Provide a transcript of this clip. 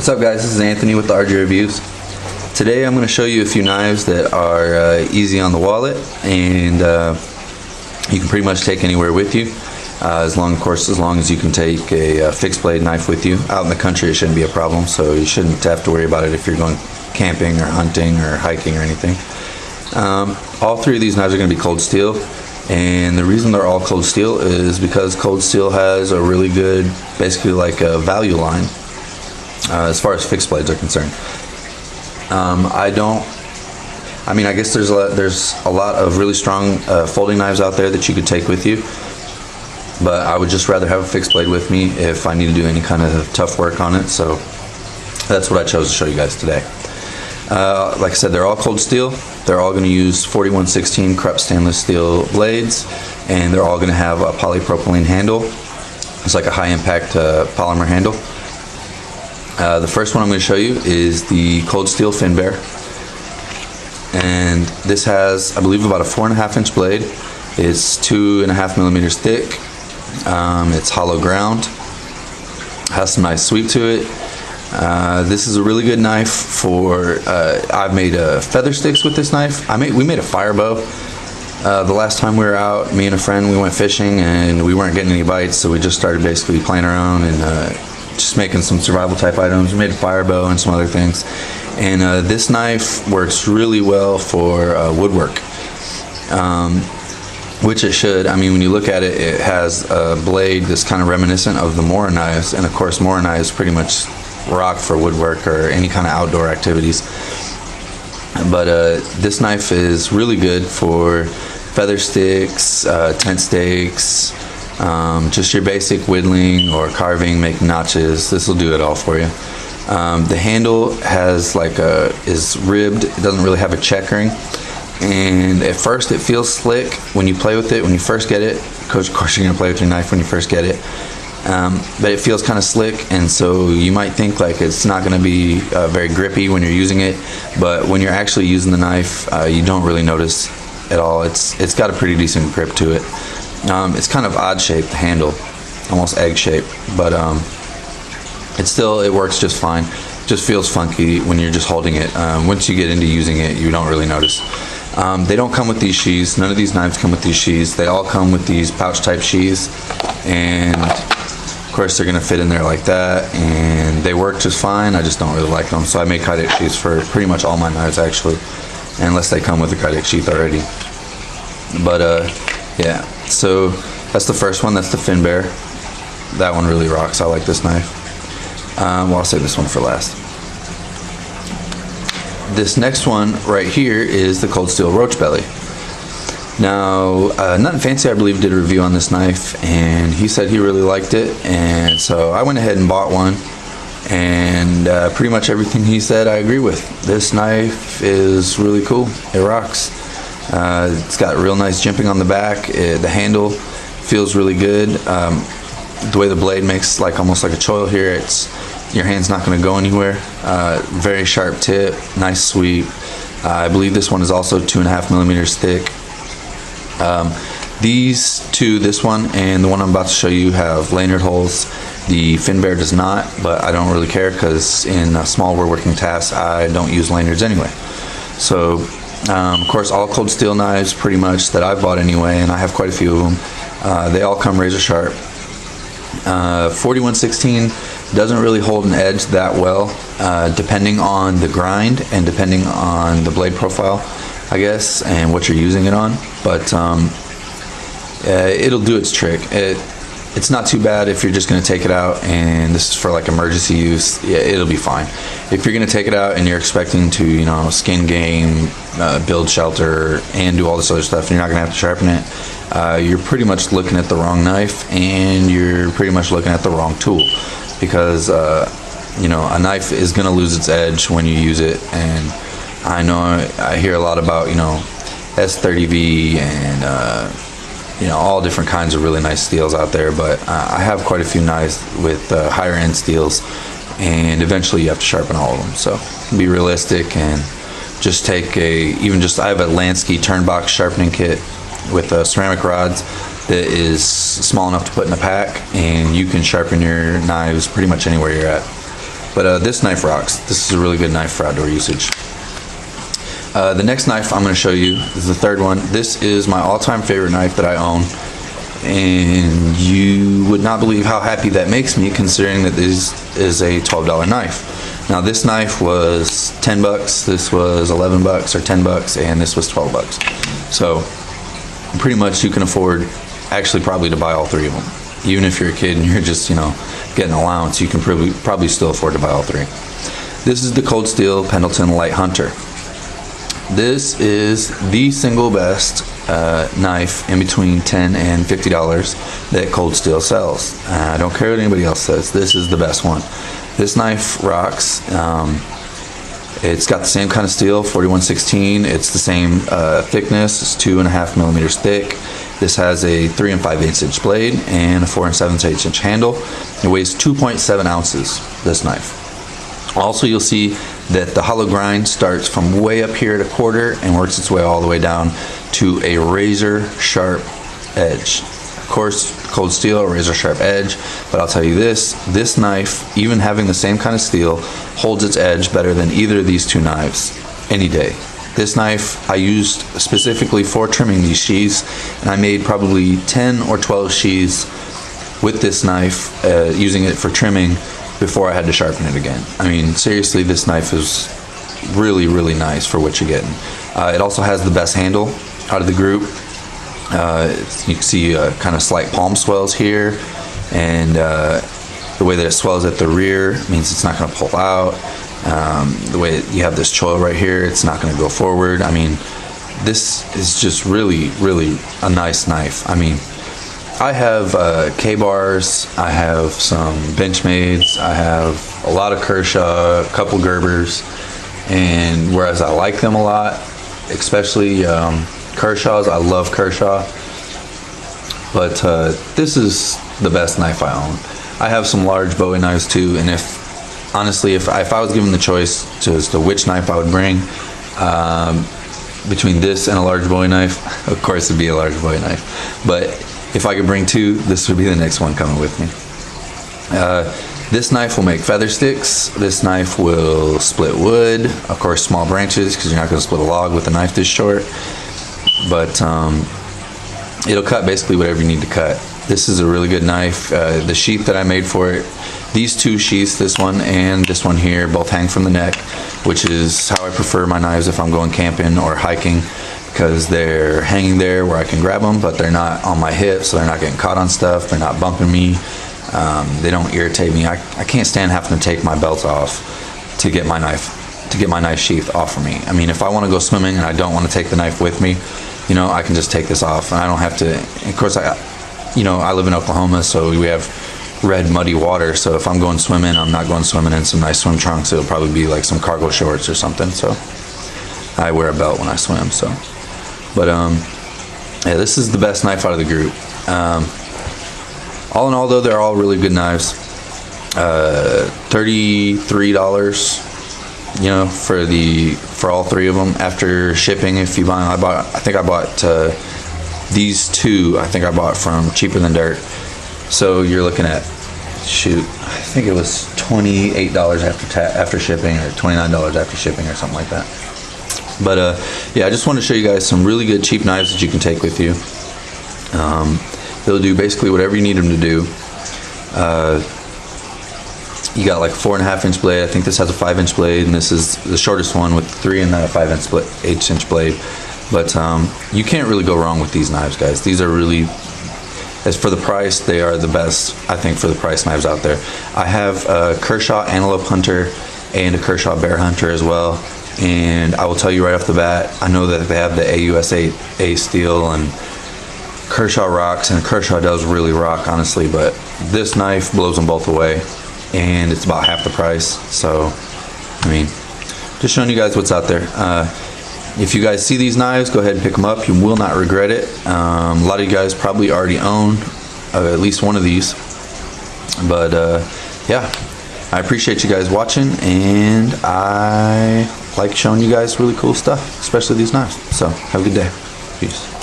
What's up guys, this is Anthony with the RJ Reviews. Today I'm going to show you a few knives that are easy on the wallet and you can pretty much take anywhere with you. As long as you can take a fixed blade knife with you. Out in the country it shouldn't be a problem, so you shouldn't have to worry about it if you're going camping or hunting or hiking or anything. All three of these knives are going to be cold steel, and the reason they're all cold steel is because cold steel has a really good, basically like a value line as far as fixed blades are concerned. I guess there's a lot of really strong folding knives out there that you could take with you, but I would just rather have a fixed blade with me if I need to do any kind of tough work on it, so that's what I chose to show you guys today. Like I said, they're all cold steel. They're all going to use 4116 Krupp stainless steel blades, and they're all going to have a polypropylene handle. It's like a high impact polymer handle. The first one I'm going to show you is the cold steel Fin Bear, and this has, I believe, about a 4.5 inch blade. It's 2.5 millimeters thick. It's hollow ground, has some nice sweep to it. This is a really good knife for, I've made feather sticks with this knife. We made a fire bow. The last time we were out, me and a friend, we went fishing and we weren't getting any bites, so we just started basically playing around and just making some survival type items. We made a fire bow and some other things. And this knife works really well for woodwork. Which it should. I mean, when you look at it, it has a blade that's kind of reminiscent of the Mora knives, and of course Mora knives pretty much rock for woodwork or any kind of outdoor activities. But this knife is really good for feather sticks, tent stakes, just your basic whittling or carving, making notches. This will do it all for you. The handle has is ribbed. It doesn't really have a checkering. And at first it feels slick when you play with it, when you first get it. Of course you're going to play with your knife when you first get it. But it feels kind of slick, and so you might think like it's not going to be very grippy when you're using it, but when you're actually using the knife, you don't really notice at all. It's got a pretty decent grip to it. It's kind of odd shaped, the handle, almost egg shaped, but it works just fine. Just feels funky when you're just holding it. Once you get into using it, you don't really notice. They don't come with these sheaths. None of these knives come with these sheaths. They all come with these pouch type sheaths, and of course they're going to fit in there like that, and they work just fine. I just don't really like them, so I make Kydex sheaths for pretty much all my knives actually, unless they come with a Kydex sheath already. But yeah, so that's the first one. That's the Fin Bear. That one really rocks. I like this knife. Well, I'll save this one for last. This next one right here is the cold steel Roach belly. Now, Nothing Fancy, I believe, did a review on this knife, and he said he really liked it, and so I went ahead and bought one, and pretty much everything he said I agree with. This knife is really cool. It rocks. It's got real nice jimping on the back. The handle feels really good. The way the blade makes almost like a choil here, your hand's not going to go anywhere. Very sharp tip, nice sweep. I believe this one is also 2.5 millimeters thick. These two, this one and the one I'm about to show you, have lanyard holes. The Fin Bear does not, but I don't really care because in small woodworking tasks I don't use lanyards anyway. So of course all cold steel knives pretty much that I've bought anyway, and I have quite a few of them, they all come razor sharp. 4116 doesn't really hold an edge that well, depending on the grind and depending on the blade profile, I guess, and what you're using it on, but it'll do its trick. It's not too bad if you're just going to take it out and this is for like emergency use. Yeah, it'll be fine. If you're going to take it out and you're expecting to, skin game, build shelter, and do all this other stuff, and you're not going to have to sharpen it, you're pretty much looking at the wrong knife, and you're pretty much looking at the wrong tool, because a knife is going to lose its edge when you use it. And I hear a lot about S30V and all different kinds of really nice steels out there, but I have quite a few knives with higher end steels, and eventually you have to sharpen all of them. So be realistic and just take I have a Lansky turnbox sharpening kit with ceramic rods that is small enough to put in a pack, and you can sharpen your knives pretty much anywhere you're at. But this knife rocks. This is a really good knife for outdoor usage. The next knife I'm going to show you is the third one. This is my all-time favorite knife that I own, and you would not believe how happy that makes me, considering that this is a $12 knife. Now this knife was 10 bucks, this was 11 bucks or 10 bucks, and this was 12 bucks. So pretty much you can afford actually probably to buy all three of them. Even if you're a kid and you're just, you know, getting an allowance, you can probably still afford to buy all three. This is the Cold Steel Pendleton Light Hunter. This is the single best knife in between $10 and $50 that Cold Steel sells. I don't care what anybody else says, this is the best one. This knife rocks. It's got the same kind of steel, 4116. It's the same thickness, it's 2.5 millimeters thick. This has a 3 5/8 inch blade and a 4 7/8 inch handle. It weighs 2.7 ounces, this knife. Also, you'll see that the hollow grind starts from way up here at a quarter and works its way all the way down to a razor sharp edge. Of course, Cold Steel, razor sharp edge, but I'll tell you this knife, even having the same kind of steel, holds its edge better than either of these two knives any day. This knife I used specifically for trimming these sheaths, and I made probably 10 or 12 sheaths with this knife, using it for trimming before I had to sharpen it again. I mean, seriously, this knife is really, really nice for what you're getting. It also has the best handle out of the group. You can see kind of slight palm swells here, and the way that it swells at the rear means it's not going to pull out. The way you have this choil right here, it's not going to go forward. I mean, this is just really, really a nice knife. I mean, I have K-bars, I have some Benchmades, I have a lot of Kershaw, a couple Gerbers, and whereas I like them a lot, especially Kershaw's, I love Kershaw, but this is the best knife I own. I have some large Bowie knives too, and honestly, if I was given the choice as to which knife I would bring, between this and a large Bowie knife, of course it'd be a large Bowie knife. But if I could bring two, this would be the next one coming with me. This knife will make feather sticks. This knife will split wood, of course small branches, because you're not going to split a log with a knife this short. But it'll cut basically whatever you need to cut. This is a really good knife. The sheath that I made for it, these two sheaths, this one and this one here, both hang from the neck, which is how I prefer my knives if I'm going camping or hiking, because they're hanging there where I can grab them, but they're not on my hips, so they're not getting caught on stuff, they're not bumping me, they don't irritate me. I can't stand having to take my belt off to get my knife sheath off of me. I mean, if I want to go swimming and I don't want to take the knife with me, you know, I can just take this off, and I don't have to. Of course, I live in Oklahoma, so we have red muddy water, so if I'm going swimming, I'm not going swimming in some nice swim trunks. It'll probably be like some cargo shorts or something, so I wear a belt when I swim. So, but yeah, this is the best knife out of the group. All in all, though, they're all really good knives. $33, you know, for all three of them after shipping. If you buy them, I think I bought these two. I think I bought from Cheaper Than Dirt. So you're looking at, shoot, I think it was $28 after shipping, or $29 after shipping, or something like that. But yeah, I just want to show you guys some really good cheap knives that you can take with you. They'll do basically whatever you need them to do. You got like a 4.5 inch blade. I think this has a 5 inch blade, and this is the shortest one with 3 and a 5 inch blade. But you can't really go wrong with these knives, guys. These are really, as for the price, they are the best, I think, for the price knives out there. I have a Kershaw Antelope Hunter and a Kershaw Bear Hunter as well. And I will tell you right off the bat, I know that they have the AUS-8A steel, and Kershaw rocks, and Kershaw does really rock, honestly, but this knife blows them both away, and it's about half the price. So, I mean, just showing you guys what's out there. If you guys see these knives, go ahead and pick them up. You will not regret it. A lot of you guys probably already own at least one of these. But yeah, I appreciate you guys watching, and I like showing you guys really cool stuff, especially these knives. So have a good day. Peace.